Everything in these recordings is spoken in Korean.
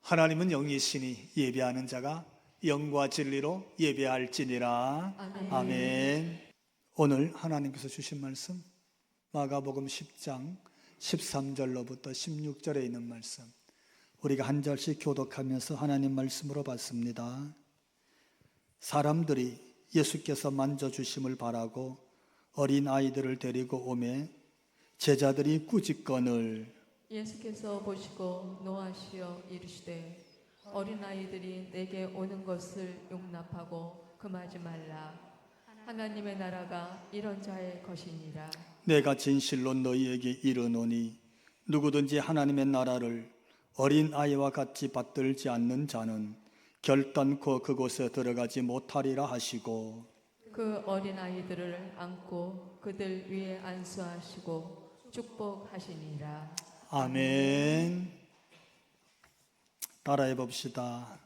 하나님은 영이시니 예배하는 자가 영과 진리로 예배할지니라. 아멘. 아멘. 오늘 하나님께서 주신 말씀 마가복음 10장 13절로부터 16절에 있는 말씀, 우리가 한 절씩 교독하면서 하나님 말씀으로 봤습니다. 사람들이 예수께서 만져주심을 바라고 어린 아이들을 데리고 오매 제자들이 꾸짖거늘 예수께서 보시고 노하시어 이르시되 어린아이들이 내게 오는 것을 용납하고 금하지 말라. 하나님의 나라가 이런 자의 것이니라. 내가 진실로 너희에게 이르노니 누구든지 하나님의 나라를 어린 아이와 같이 받들지 않는 자는 결단코 그곳에 들어가지 못하리라 하시고, 그 어린아이들을 안고 그들 위에 안수하시고 축복하시니라. 아멘. 따라해 봅시다.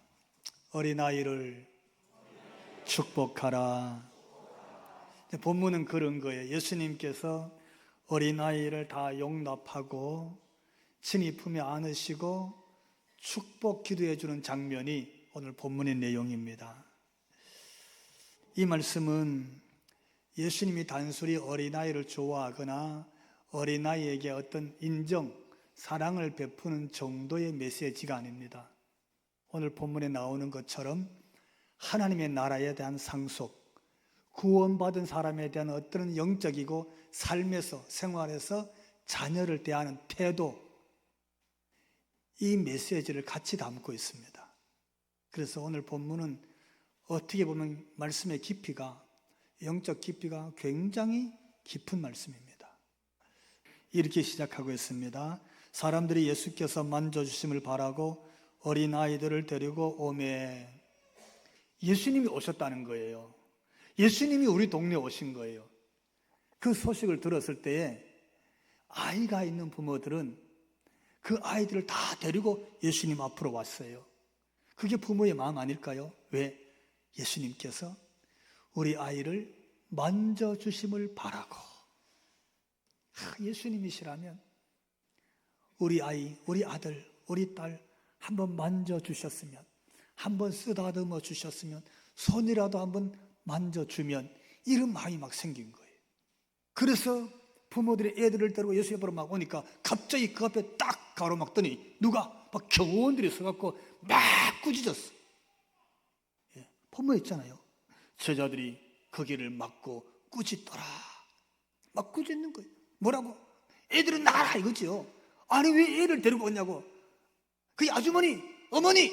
어린아이를 축복하라. 본문은 그런 거예요. 예수님께서 어린아이를 다 용납하고 친히 품에 안으시고 축복 기도해 주는 장면이 오늘 본문의 내용입니다. 이 말씀은 예수님이 단순히 어린아이를 좋아하거나 어린아이에게 어떤 인정, 사랑을 베푸는 정도의 메시지가 아닙니다. 오늘 본문에 나오는 것처럼 하나님의 나라에 대한 상속, 구원받은 사람에 대한 어떤 영적이고 삶에서, 생활에서 자녀를 대하는 태도, 이 메시지를 같이 담고 있습니다. 그래서 오늘 본문은 어떻게 보면 말씀의 깊이가, 영적 깊이가 굉장히 깊은 말씀입니다. 이렇게 시작하고 있습니다. 사람들이 예수께서 만져주심을 바라고 어린아이들을 데리고 오매, 예수님이 오셨다는 거예요. 예수님이 우리 동네에 오신 거예요. 그 소식을 들었을 때에 아이가 있는 부모들은 그 아이들을 다 데리고 예수님 앞으로 왔어요. 그게 부모의 마음 아닐까요? 왜? 예수님께서 우리 아이를 만져주심을 바라고. 예수님이시라면 우리 아이, 우리 아들, 우리 딸 한번 만져주셨으면, 한번 쓰다듬어 주셨으면, 손이라도 한번 만져주면, 이런 마음이 막 생긴 거예요. 그래서 부모들이 애들을 데리고 예수 옆으로 막 오니까 갑자기 그 앞에 딱 가로막더니 누가? 막 경호원들이 서갖고 막 꾸짖었어. 본문에 있잖아요. 제자들이 거기를 막고 꾸짖더라. 막 꾸짖는 거예요. 뭐라고? 애들은 나가라 이거지요. 아니 왜 애를 데리고 왔냐고. 그 아주머니, 어머니,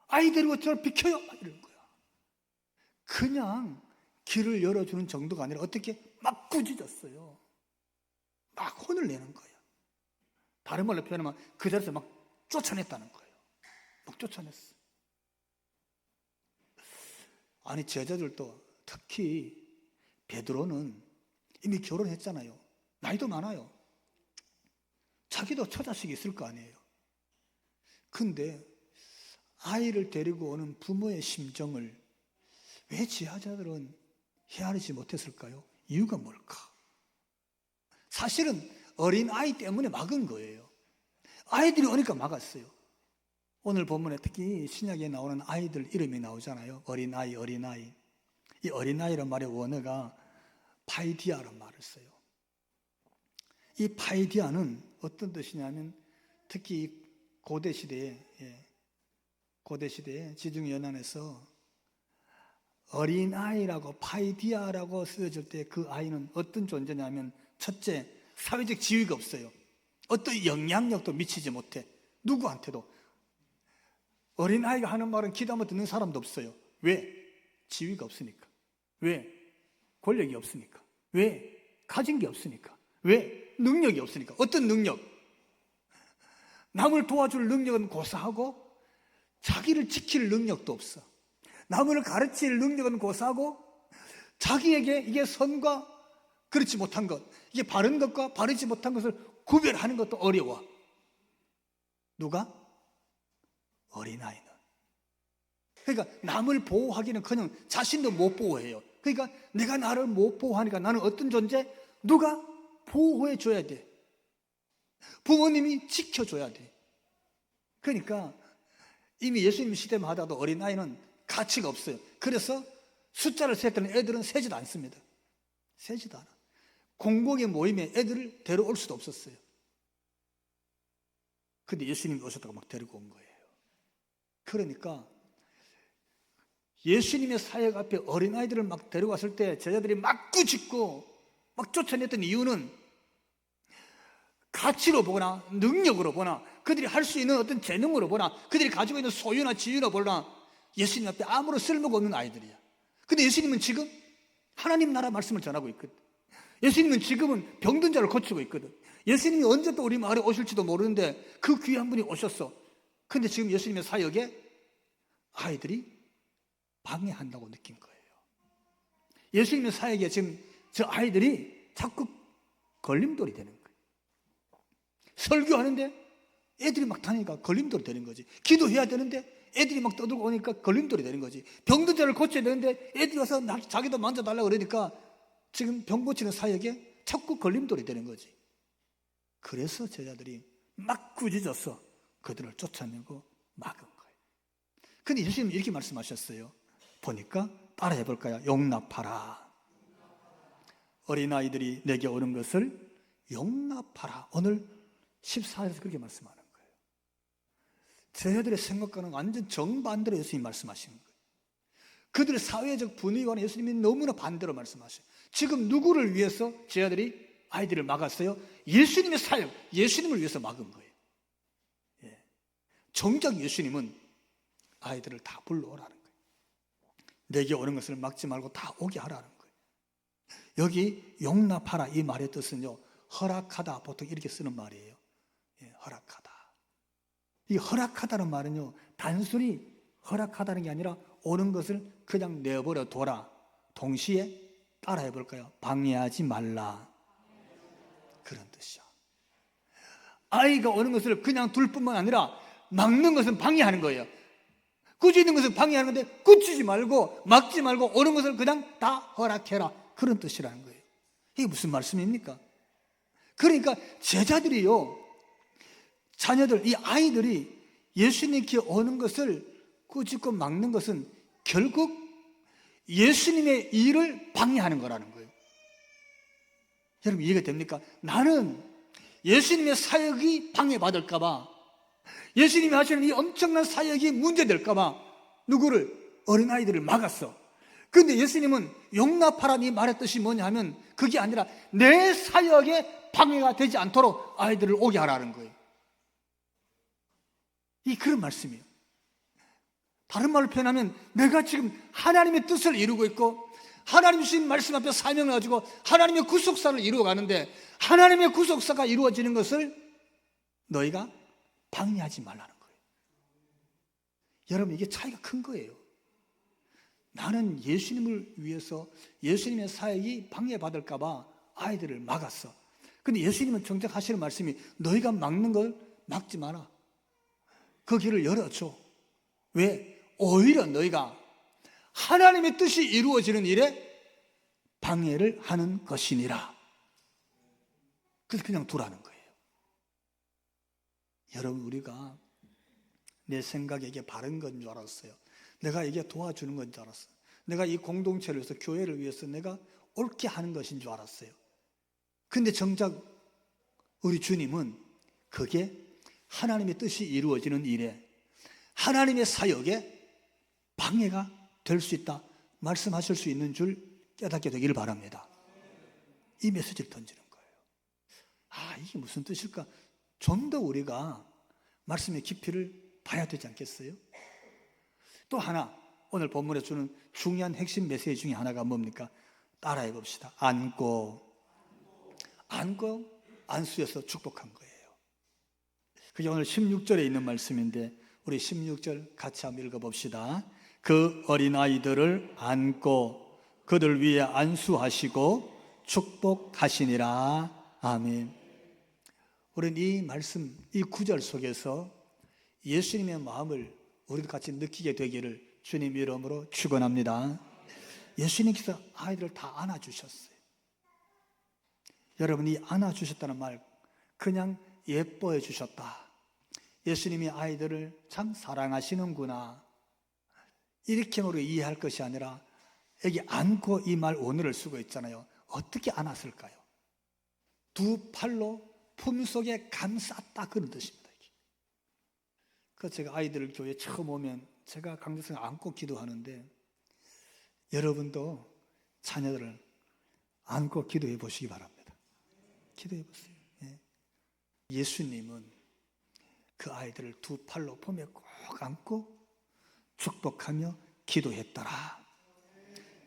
아이 데리고 저를 비켜요 이러는 거야. 그냥 길을 열어주는 정도가 아니라 어떻게 막 꾸짖었어요. 막 혼을 내는 거예요. 다른 말로 표현하면 그 자리에서 막 쫓아냈다는 거예요. 막 쫓아냈어. 아니 제자들도, 특히 베드로는 이미 결혼했잖아요. 나이도 많아요. 자기도 처자식이 있을 거 아니에요. 근데 아이를 데리고 오는 부모의 심정을 왜 지하자들은 헤아리지 못했을까요? 이유가 뭘까? 사실은 어린아이 때문에 막은 거예요. 아이들이 오니까 막았어요. 오늘 본문에 특히 신약에 나오는 아이들 이름이 나오잖아요. 어린아이, 어린아이. 이 어린아이란 말의 원어가 파이디아란 말을 써요. 이 파이디아는 어떤 뜻이냐면, 특히 고대 시대에 지중연안에서 어린아이라고, 파이디아라고 쓰여질 때 그 아이는 어떤 존재냐면, 첫째, 사회적 지위가 없어요. 어떤 영향력도 미치지 못해. 누구한테도. 어린아이가 하는 말은 귀담아 듣는 사람도 없어요. 왜? 지위가 없으니까. 왜? 권력이 없으니까. 왜? 가진 게 없으니까. 왜? 능력이 없으니까. 어떤 능력? 남을 도와줄 능력은 고사하고 자기를 지킬 능력도 없어. 남을 가르칠 능력은 고사하고 자기에게 이게 선과 그렇지 못한 것, 이게 바른 것과 바르지 못한 것을 구별하는 것도 어려워. 누가? 어린아이는. 그러니까 남을 보호하기는커녕 자신도 못 보호해요. 그러니까 내가 나를 못 보호하니까 나는 어떤 존재? 누가 보호해 줘야 돼. 부모님이 지켜줘야 돼. 그러니까 이미 예수님 시대만 하다도 어린아이는 가치가 없어요. 그래서 숫자를 셌더니 애들은 세지도 않습니다. 세지도 않아. 공공의 모임에 애들을 데려올 수도 없었어요. 근데 예수님이 오셨다고 막 데리고 온 거예요. 그러니까 예수님의 사역 앞에 어린아이들을 막 데려왔을 때 제자들이 막 꾸짖고 막 쫓아냈던 이유는 가치로 보거나 능력으로 보나 그들이 할 수 있는 어떤 재능으로 보나 그들이 가지고 있는 소유나 지위로 보나 예수님 앞에 아무런 쓸모가 없는 아이들이야. 근데 예수님은 지금 하나님 나라 말씀을 전하고 있거든. 예수님은 지금은 병든 자를 고치고 있거든. 예수님이 언제 또 우리 마을에 오실지도 모르는데 그 귀한 분이 오셨어. 근데 지금 예수님의 사역에 아이들이 방해한다고 느낀 거예요. 예수님의 사역에 지금 저 아이들이 자꾸 걸림돌이 되는 거예요. 설교하는데 애들이 막 다니니까 걸림돌이 되는 거지. 기도해야 되는데 애들이 막 떠들고 오니까 걸림돌이 되는 거지. 병든 자를 고쳐야 되는데 애들이 와서 자기도 만져달라고 그러니까 지금 병 고치는 사역에 자꾸 걸림돌이 되는 거지. 그래서 제자들이 막 꾸짖어서 그들을 쫓아내고 막은 거예요. 근데 예수님은 이렇게 말씀하셨어요. 보니까 따라해 볼까요? 용납하라. 어린아이들이 내게 오는 것을 용납하라. 오늘 14절에서 그렇게 말씀하는 거예요. 제자들의 생각과는 완전 정반대로 예수님이 말씀하시는 거예요. 그들의 사회적 분위기와는 예수님이 너무나 반대로 말씀하셔요. 지금 누구를 위해서 제자들이 아이들을 막았어요? 예수님의 사역, 예수님을 위해서 막은 거예요. 예. 정작 예수님은 아이들을 다 불러오라는 거예요. 내게 오는 것을 막지 말고 다 오게 하라는 거예요. 여기 용납하라 이 말의 뜻은요, 허락하다, 보통 이렇게 쓰는 말이에요. 예, 허락하다. 이 허락하다는 말은요, 단순히 허락하다는 게 아니라 오는 것을 그냥 내버려 둬라. 동시에 따라해 볼까요? 방해하지 말라. 그런 뜻이야. 아이가 오는 것을 그냥 둘 뿐만 아니라 막는 것은 방해하는 거예요. 꾸짖는 것을 방해하는 건데 꾸짖지 말고 막지 말고 오는 것을 그냥 다 허락해라. 그런 뜻이라는 거예요. 이게 무슨 말씀입니까? 그러니까 제자들이요, 자녀들, 이 아이들이 예수님께 오는 것을 꾸짖고 막는 것은 결국 예수님의 일을 방해하는 거라는 거예요. 여러분 이해가 됩니까? 나는 예수님의 사역이 방해받을까봐, 예수님이 하시는 이 엄청난 사역이 문제될까봐 누구를? 어린아이들을 막았어. 그런데 예수님은 용납하라는 이 말의 뜻이 뭐냐 하면 그게 아니라 내 사역에 방해가 되지 않도록 아이들을 오게 하라는 거예요. 이 그런 말씀이에요. 다른 말로 표현하면 내가 지금 하나님의 뜻을 이루고 있고 하나님 주신 말씀 앞에 사명을 가지고 하나님의 구속사를 이루어 가는데 하나님의 구속사가 이루어지는 것을 너희가 방해하지 말라는 거예요. 여러분 이게 차이가 큰 거예요. 나는 예수님을 위해서 예수님의 사역이 방해받을까 봐 아이들을 막았어. 근데 예수님은 정작 하시는 말씀이 너희가 막는 걸 막지 마라. 그 길을 열어줘. 왜? 오히려 너희가 하나님의 뜻이 이루어지는 일에 방해를 하는 것이니라. 그래서 그냥 두라는 거예요. 여러분 우리가 내 생각에 이게 바른 건 줄 알았어요. 내가 이게 도와주는 건 줄 알았어요. 내가 이 공동체를 위해서, 교회를 위해서 내가 옳게 하는 것인 줄 알았어요. 근데 정작 우리 주님은 그게 하나님의 뜻이 이루어지는 일에, 하나님의 사역에 방해가 될 수 있다 말씀하실 수 있는 줄 깨닫게 되기를 바랍니다. 이 메시지를 던지는 거예요. 아, 이게 무슨 뜻일까? 좀 더 우리가 말씀의 깊이를 봐야 되지 않겠어요? 또 하나, 오늘 본문에 주는 중요한 핵심 메시지 중에 하나가 뭡니까? 따라해 봅시다. 안고 안수해서 축복한 거예요. 그게 오늘 16절에 있는 말씀인데 우리 16절 같이 한번 읽어봅시다. 그 어린아이들을 안고 그들 위에 안수하시고 축복하시니라. 아멘. 우리는 이 말씀, 이 구절 속에서 예수님의 마음을 우리도 같이 느끼게 되기를 주님 이름으로 축원합니다. 예수님께서 아이들을 다 안아주셨어요. 여러분, 이 안아주셨다는 말 그냥 예뻐해 주셨다, 예수님이 아이들을 참 사랑하시는구나, 이렇게 우리가 이해할 것이 아니라 여기 안고 이 말 원어를 쓰고 있잖아요. 어떻게 안았을까요? 두 팔로 품속에 감쌌다, 그런 뜻입니다. 그 제가 아이들을 교회 처음 오면 제가 강조성 안고 기도하는데, 여러분도 자녀들을 안고 기도해 보시기 바랍니다. 기도해 보세요. 예수님은 그 아이들을 두 팔로 품에 꼭 안고 축복하며 기도했더라.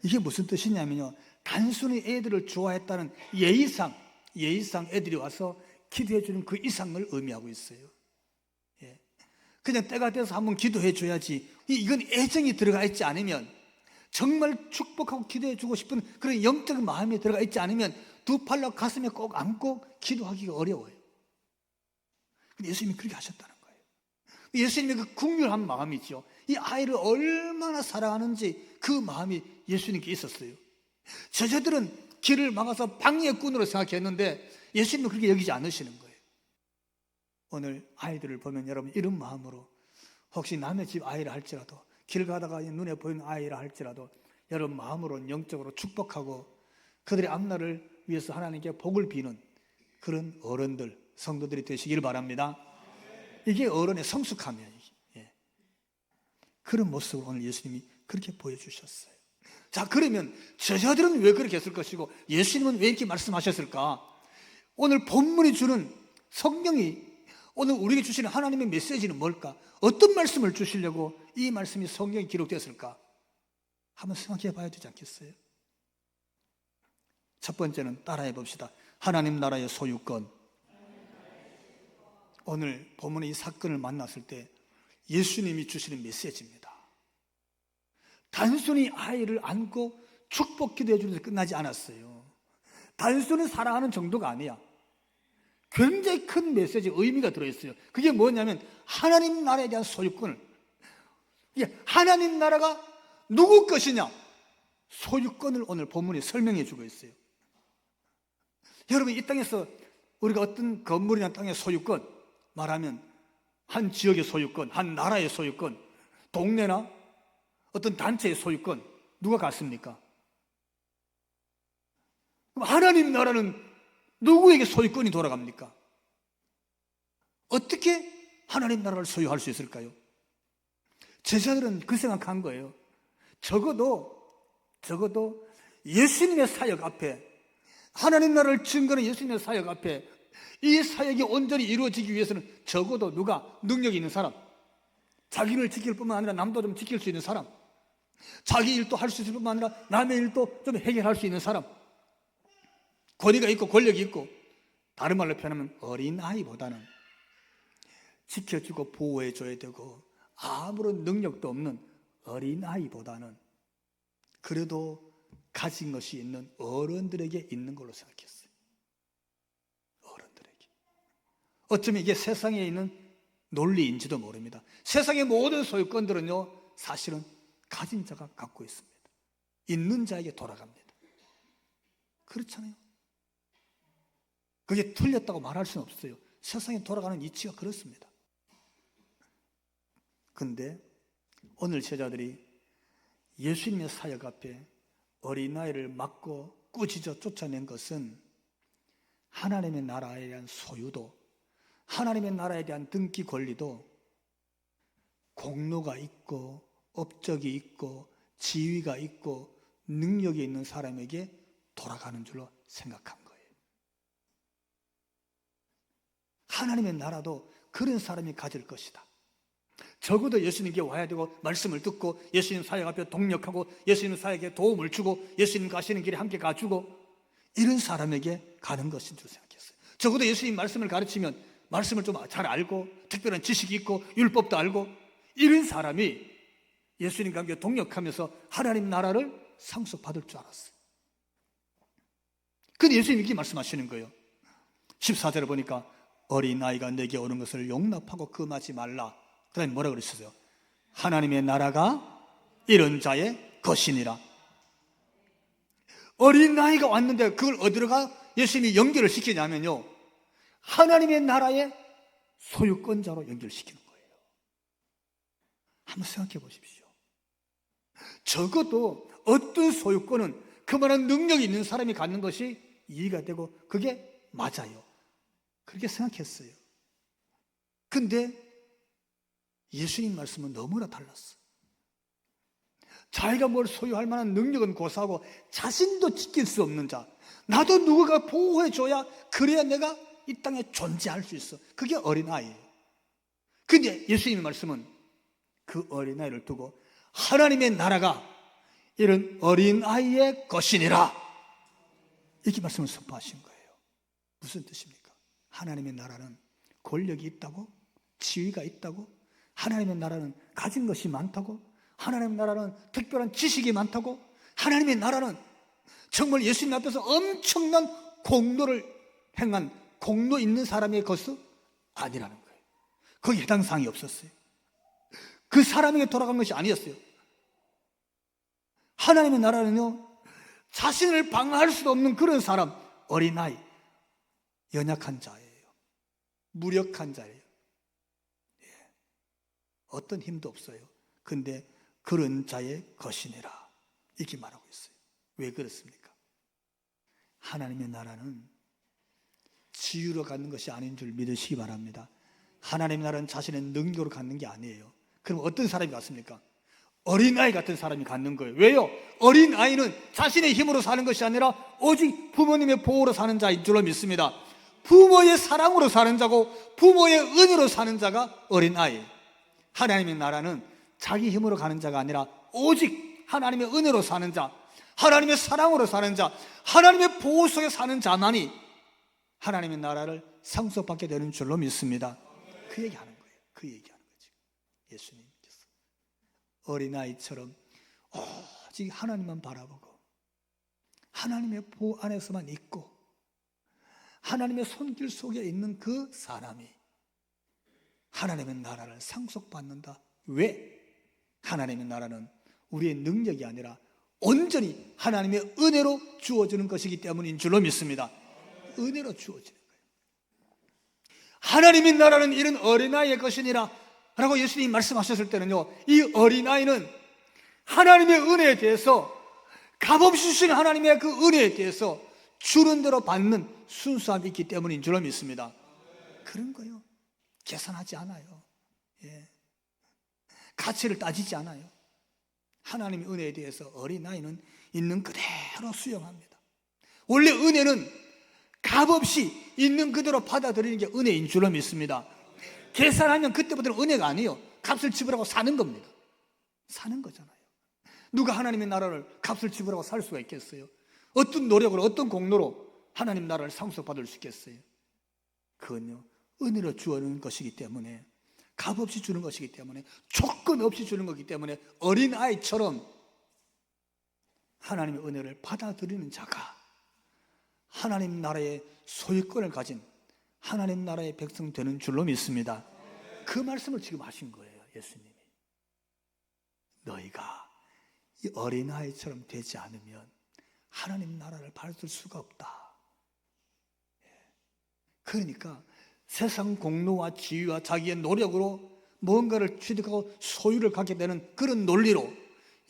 이게 무슨 뜻이냐면요, 단순히 애들을 좋아했다는 예의상 애들이 와서 기도해 주는 그 이상을 의미하고 있어요. 그냥 때가 돼서 한번 기도해 줘야지, 이건 애정이 들어가 있지 않으면, 정말 축복하고 기도해 주고 싶은 그런 영적인 마음이 들어가 있지 않으면 두 팔로 가슴에 꼭 안고 기도하기가 어려워요. 근데 예수님이 그렇게 하셨다는 거예요. 예수님의 그 국률한 마음이죠. 이 아이를 얼마나 사랑하는지 그 마음이 예수님께 있었어요. 저자들은 길을 막아서 방해꾼으로 생각했는데 예수님은 그렇게 여기지 않으시는 거예요. 오늘 아이들을 보면 여러분 이런 마음으로, 혹시 남의 집 아이라 할지라도, 길 가다가 눈에 보이는 아이라 할지라도 여러분 마음으로 영적으로 축복하고 그들의 앞날을 위해서 하나님께 복을 비는 그런 어른들, 성도들이 되시길 바랍니다. 이게 어른의 성숙함이에요. 그런 모습을 오늘 예수님이 그렇게 보여주셨어요. 자, 그러면 저자들은 왜 그렇게 했을 것이고 예수님은 왜 이렇게 말씀하셨을까? 오늘 본문이 주는, 성경이 오늘 우리에게 주시는 하나님의 메시지는 뭘까? 어떤 말씀을 주시려고 이 말씀이 성경에 기록됐을까? 한번 생각해 봐야 되지 않겠어요? 첫 번째는 따라해 봅시다. 하나님 나라의 소유권. 오늘 본문의 이 사건을 만났을 때 예수님이 주시는 메시지입니다. 단순히 아이를 안고 축복 기도해 주는 데 끝나지 않았어요. 단순히 사랑하는 정도가 아니야. 굉장히 큰 메시지, 의미가 들어있어요. 그게 뭐냐면 하나님 나라에 대한 소유권을, 하나님 나라가 누구 것이냐, 소유권을 오늘 본문이 설명해 주고 있어요. 여러분, 이 땅에서 우리가 어떤 건물이나 땅의 소유권 말하면 한 지역의 소유권, 한 나라의 소유권, 동네나 어떤 단체의 소유권, 누가 갖습니까? 그럼 하나님 나라는 누구에게 소유권이 돌아갑니까? 어떻게 하나님 나라를 소유할 수 있을까요? 제자들은 그 생각한 거예요. 적어도 예수님의 사역 앞에, 하나님 나라를 증거하는 예수님의 사역 앞에 이 사역이 온전히 이루어지기 위해서는 적어도 누가 능력이 있는 사람, 자기를 지킬 뿐만 아니라 남도 좀 지킬 수 있는 사람, 자기 일도 할 수 있을 뿐만 아니라 남의 일도 좀 해결할 수 있는 사람, 권위가 있고 권력이 있고, 다른 말로 표현하면 어린아이보다는 지켜주고 보호해줘야 되고 아무런 능력도 없는 어린아이보다는 그래도 가진 것이 있는 어른들에게 있는 걸로 생각했어요. 어른들에게. 어쩌면 이게 세상에 있는 논리인지도 모릅니다. 세상의 모든 소유권들은요, 사실은 가진 자가 갖고 있습니다. 있는 자에게 돌아갑니다. 그렇잖아요. 그게 틀렸다고 말할 수는 없어요. 세상에 돌아가는 이치가 그렇습니다. 근데 오늘 제자들이 예수님의 사역 앞에 어린아이를 막고 꾸짖어 쫓아낸 것은 하나님의 나라에 대한 소유도, 하나님의 나라에 대한 등기 권리도 공로가 있고 업적이 있고 지위가 있고 능력이 있는 사람에게 돌아가는 줄로 생각한 거예요. 하나님의 나라도 그런 사람이 가질 것이다. 적어도 예수님께 와야 되고 말씀을 듣고 예수님 사역 앞에 동력하고 예수님 사역에 도움을 주고 예수님 가시는 길에 함께 가주고 이런 사람에게 가는 것인 줄 생각했어요. 적어도 예수님 말씀을 가르치면 말씀을 좀 잘 알고 특별한 지식이 있고 율법도 알고 이런 사람이 예수님과 함께 동력하면서 하나님 나라를 상속받을 줄 알았어요. 근데 예수님이 이렇게 말씀하시는 거예요. 14절에 보니까 어린아이가 내게 오는 것을 용납하고 금하지 말라. 그 다음에 뭐라 그러셨어요? 하나님의 나라가 이런 자의 것이니라. 어린아이가 왔는데 그걸 어디로가 예수님이 연결을 시키냐면요, 하나님의 나라의 소유권자로 연결시키는 거예요. 한번 생각해 보십시오. 적어도 어떤 소유권은 그만한 능력이 있는 사람이 갖는 것이 이해가 되고 그게 맞아요. 그렇게 생각했어요. 근데 예수님 말씀은 너무나 달랐어. 자기가 뭘 소유할 만한 능력은 고사하고 자신도 지킬 수 없는 자, 나도 누군가 보호해줘야 그래야 내가 이 땅에 존재할 수 있어. 그게 어린아이예요. 근데 예수님의 말씀은 그 어린아이를 두고 하나님의 나라가 이런 어린아이의 것이니라, 이렇게 말씀을 선포하신 거예요. 무슨 뜻입니까? 하나님의 나라는 권력이 있다고, 지위가 있다고, 하나님의 나라는 가진 것이 많다고, 하나님의 나라는 특별한 지식이 많다고, 하나님의 나라는 정말 예수님 앞에서 엄청난 공로를 행한 공로 있는 사람의 것은 아니라는 거예요. 거기 해당 사항이 없었어요. 그 사람에게 돌아간 것이 아니었어요. 하나님의 나라는요, 자신을 방어할 수도 없는 그런 사람, 어린아이, 연약한 자예요. 무력한 자예요. 예. 어떤 힘도 없어요. 근데 그런 자의 것이니라, 이렇게 말하고 있어요. 왜 그렇습니까? 하나님의 나라는 지유로 갖는 것이 아닌 줄 믿으시기 바랍니다. 하나님의 나라는 자신의 능력으로 갖는 게 아니에요. 그럼 어떤 사람이 갖습니까? 어린아이 같은 사람이 갖는 거예요. 왜요? 어린아이는 자신의 힘으로 사는 것이 아니라 오직 부모님의 보호로 사는 자인 줄로 믿습니다. 부모의 사랑으로 사는 자고 부모의 은혜로 사는 자가 어린아이예요. 하나님의 나라는 자기 힘으로 가는 자가 아니라 오직 하나님의 은혜로 사는 자, 하나님의 사랑으로 사는 자, 하나님의 보호 속에 사는 자만이 하나님의 나라를 상속받게 되는 줄로 믿습니다. 그 얘기하는 거예요. 그 얘기하는 거죠. 예수님께서 어린아이처럼 오직 하나님만 바라보고 하나님의 보호 안에서만 있고 하나님의 손길 속에 있는 그 사람이 하나님의 나라를 상속받는다. 왜? 하나님의 나라는 우리의 능력이 아니라 온전히 하나님의 은혜로 주어지는 것이기 때문인 줄로 믿습니다. 은혜로 주어지는 거예요. 하나님의 나라는 이런 어린아이의 것이니라 라고 예수님이 말씀하셨을 때는요, 이 어린아이는 하나님의 은혜에 대해서, 값없이 주신 하나님의 그 은혜에 대해서 주는 대로 받는 순수함이 있기 때문인 줄로 믿습니다. 그런 거요. 계산하지 않아요. 예. 가치를 따지지 않아요. 하나님의 은혜에 대해서 어린아이는 있는 그대로 수용합니다. 원래 은혜는 값없이 있는 그대로 받아들이는 게 은혜인 줄로 믿습니다. 계산하면 그때부터는 은혜가 아니에요. 값을 지불하고 사는 겁니다. 사는 거잖아요. 누가 하나님의 나라를 값을 지불하고 살 수가 있겠어요? 어떤 노력으로, 어떤 공로로 하나님 나라를 상속받을 수 있겠어요? 그건요, 은혜로 주어는 것이기 때문에, 값없이 주는 것이기 때문에, 조건 없이 주는 것이기 때문에 어린아이처럼 하나님의 은혜를 받아들이는 자가 하나님 나라의 소유권을 가진 하나님 나라의 백성 되는 줄로 믿습니다. 그 말씀을 지금 하신 거예요, 예수님이. 너희가 이 어린아이처럼 되지 않으면 하나님 나라를 받을 수가 없다. 그러니까 세상 공로와 지위와 자기의 노력으로 뭔가를 취득하고 소유를 갖게 되는 그런 논리로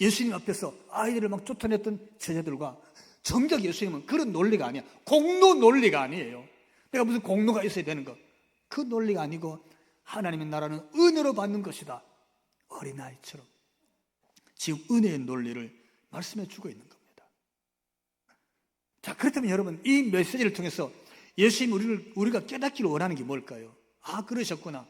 예수님 앞에서 아이들을 막 쫓아냈던 제자들과 정작 예수님은 그런 논리가 아니야. 공로 논리가 아니에요. 내가 무슨 공로가 있어야 되는 것, 그 논리가 아니고 하나님의 나라는 은혜로 받는 것이다. 어린아이처럼 지금 은혜의 논리를 말씀해 주고 있는 겁니다. 자, 그렇다면 여러분, 이 메시지를 통해서 예수님 우리가 깨닫기를 원하는 게 뭘까요? 아, 그러셨구나.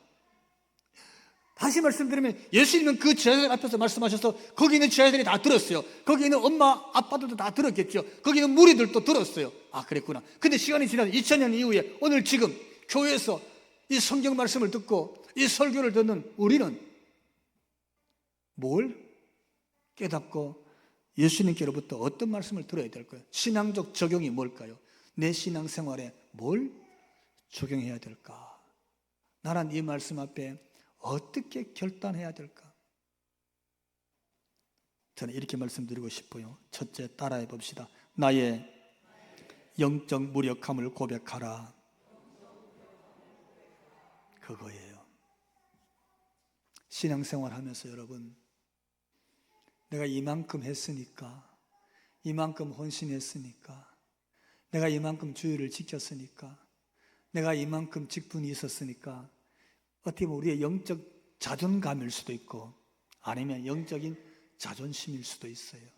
다시 말씀드리면 예수님은 그 제자들 앞에서 말씀하셔서 거기 있는 제자들이 다 들었어요. 거기 있는 엄마 아빠들도 다 들었겠죠. 거기 있는 무리들도 들었어요. 아, 그랬구나. 근데 시간이 지나서 2000년 이후에 오늘 지금 교회에서 이 성경 말씀을 듣고 이 설교를 듣는 우리는 뭘 깨닫고 예수님께로부터 어떤 말씀을 들어야 될까요? 신앙적 적용이 뭘까요? 내 신앙생활에 뭘 적용해야 될까? 나는 이 말씀 앞에 어떻게 결단해야 될까? 저는 이렇게 말씀드리고 싶어요. 첫째, 따라해 봅시다. 나의 영적 무력함을 고백하라. 그거예요. 신앙생활 하면서 여러분, 내가 이만큼 했으니까, 이만큼 헌신했으니까, 내가 이만큼 주의를 지켰으니까, 내가 이만큼 직분이 있었으니까, 어떻게 보면 우리의 영적 자존감일 수도 있고, 아니면 영적인 자존심일 수도 있어요.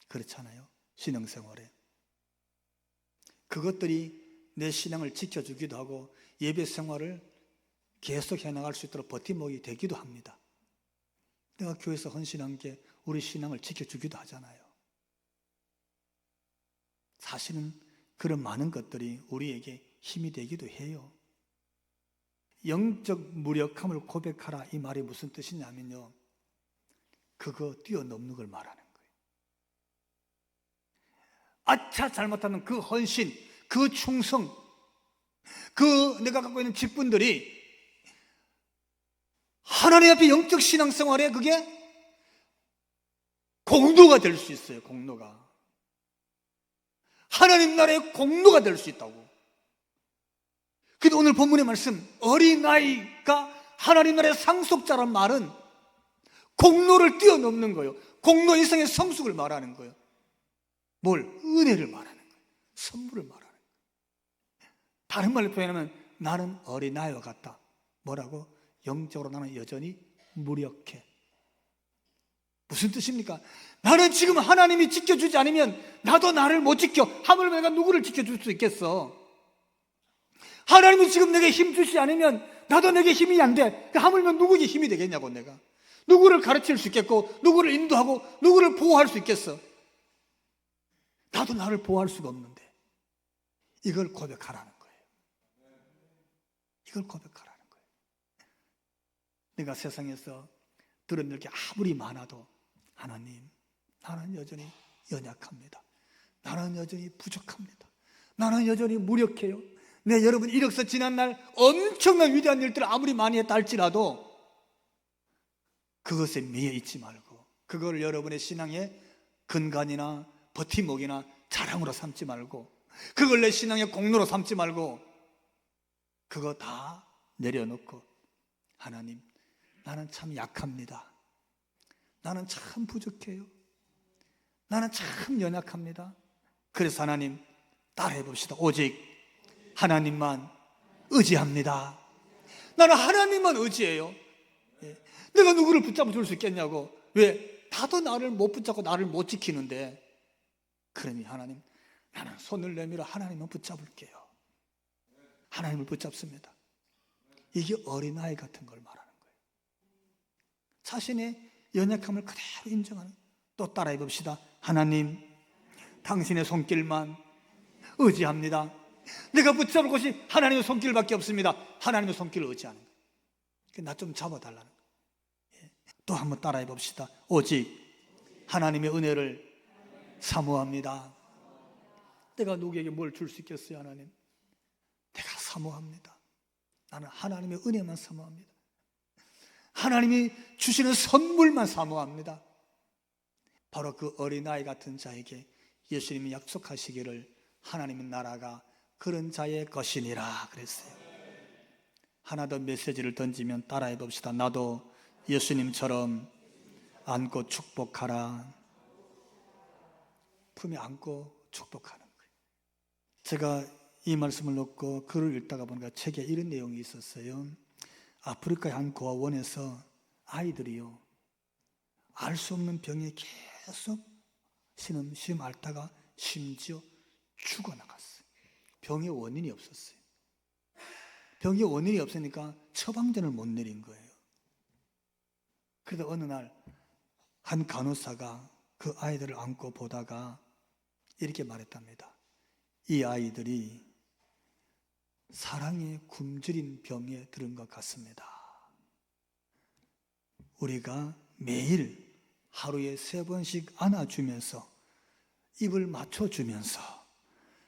그렇잖아요. 신앙생활에. 그것들이 내 신앙을 지켜주기도 하고 예배 생활을 계속 해나갈 수 있도록 버팀목이 되기도 합니다. 내가 교회에서 헌신한 게 우리 신앙을 지켜주기도 하잖아요. 사실은 그런 많은 것들이 우리에게 힘이 되기도 해요. 영적 무력함을 고백하라, 이 말이 무슨 뜻이냐면요, 그거 뛰어넘는 걸 말하는 거예요. 아차 잘못하면 그 헌신, 그 충성, 그 내가 갖고 있는 직분들이 하나님 앞에 영적 신앙생활에 그게 공로가 될 수 있어요. 공로가. 하나님 나라의 공로가 될 수 있다고. 근데 오늘 본문의 말씀, 어린아이가 하나님 나라의 상속자란 말은 공로를 뛰어넘는 거예요. 공로 이상의 성숙을 말하는 거예요. 뭘? 은혜를 말하는 거예요. 선물을 말하는 거예요. 다른 말로 표현하면 나는 어린아이와 같다. 뭐라고? 영적으로 나는 여전히 무력해. 무슨 뜻입니까? 나는 지금 하나님이 지켜주지 않으면 나도 나를 못 지켜. 하물며 내가 누구를 지켜줄 수 있겠어? 하나님이 지금 내게 힘 주지 않으면 나도 내게 힘이 안 돼. 하물며 누구에게 힘이 되겠냐고. 내가 누구를 가르칠 수 있겠고, 누구를 인도하고, 누구를 보호할 수 있겠어? 나도 나를 보호할 수가 없는데 이걸 고백하라는 거예요. 이걸 고백하라는 거예요. 내가 세상에서 들은 게 아무리 많아도 하나님, 나는 여전히 연약합니다. 나는 여전히 부족합니다. 나는 여전히 무력해요. 네, 여러분, 이력서 지난날 엄청난 위대한 일들을 아무리 많이 했다 할지라도 그것에 매여 있지 말고, 그걸 여러분의 신앙의 근간이나 버팀목이나 자랑으로 삼지 말고, 그걸 내 신앙의 공로로 삼지 말고, 그거 다 내려놓고, 하나님, 나는 참 약합니다. 나는 참 부족해요. 나는 참 연약합니다. 그래서 하나님, 따라해 봅시다. 오직 하나님만 의지합니다. 나는 하나님만 의지해요. 내가 누구를 붙잡아 줄 수 있겠냐고. 왜? 나도 나를 못 붙잡고 나를 못 지키는데, 그러니 하나님, 나는 손을 내밀어 하나님을 붙잡을게요. 하나님을 붙잡습니다. 이게 어린아이 같은 걸 말하는 거예요. 자신의 연약함을 그대로 인정하는. 또 따라해 봅시다. 하나님, 당신의 손길만 의지합니다. 내가 붙잡을 것이 하나님의 손길밖에 없습니다. 하나님의 손길을 의지하는 거예요. 나 좀 잡아달라는 거예요. 또 한번 따라해 봅시다. 오직 하나님의 은혜를 사모합니다. 내가 누구에게 뭘 줄 수 있겠어요? 하나님, 내가 사모합니다. 나는 하나님의 은혜만 사모합니다. 하나님이 주시는 선물만 사모합니다. 바로 그 어린아이 같은 자에게 예수님이 약속하시기를 하나님의 나라가 그런 자의 것이니라 그랬어요. 하나 더 메시지를 던지면 따라해 봅시다. 나도 예수님처럼 안고 축복하라. 품에 안고 축복하는 거예요. 제가 이 말씀을 놓고 글을 읽다가 보니까 책에 이런 내용이 있었어요. 아프리카의 한 고아원에서 아이들이요, 알 수 없는 병에 계속 시름 앓다가 심지어 죽어나갔어요. 병의 원인이 없었어요. 병의 원인이 없으니까 처방전을 못 내린 거예요. 그래서 어느 날 한 간호사가 그 아이들을 안고 보다가 이렇게 말했답니다. 이 아이들이 사랑에 굶주린 병에 들은 것 같습니다. 우리가 매일 하루에 3번씩 안아주면서 입을 맞춰주면서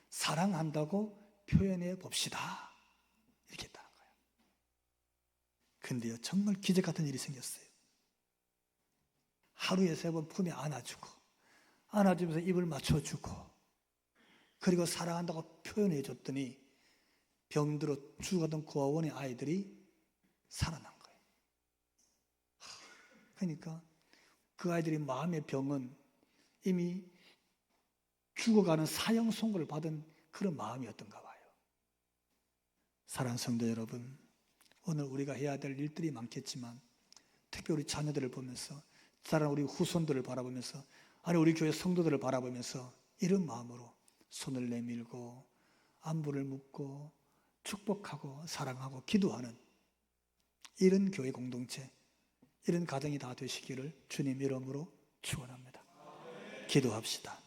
사랑한다고 표현해 봅시다. 이렇게 했다는 거예요. 근데요, 정말 기적 같은 일이 생겼어요. 하루에 3번 품에 안아주면서 입을 맞춰주고, 그리고 사랑한다고 표현해 줬더니 병들어 죽어가던 고아원의 아이들이 살아난 거예요. 그러니까 그 아이들의 마음의 병은 이미 죽어가는 사형 선고를 받은 그런 마음이었던가 봐요. 사랑하는 성도 여러분, 오늘 우리가 해야 될 일들이 많겠지만 특별히 우리 자녀들을 보면서, 자라는 우리 후손들을 바라보면서, 아니 우리 교회 성도들을 바라보면서 이런 마음으로 손을 내밀고 안부를 묻고 축복하고 사랑하고 기도하는 이런 교회 공동체, 이런 가정이 다 되시기를 주님 이름으로 축원합니다. 기도합시다.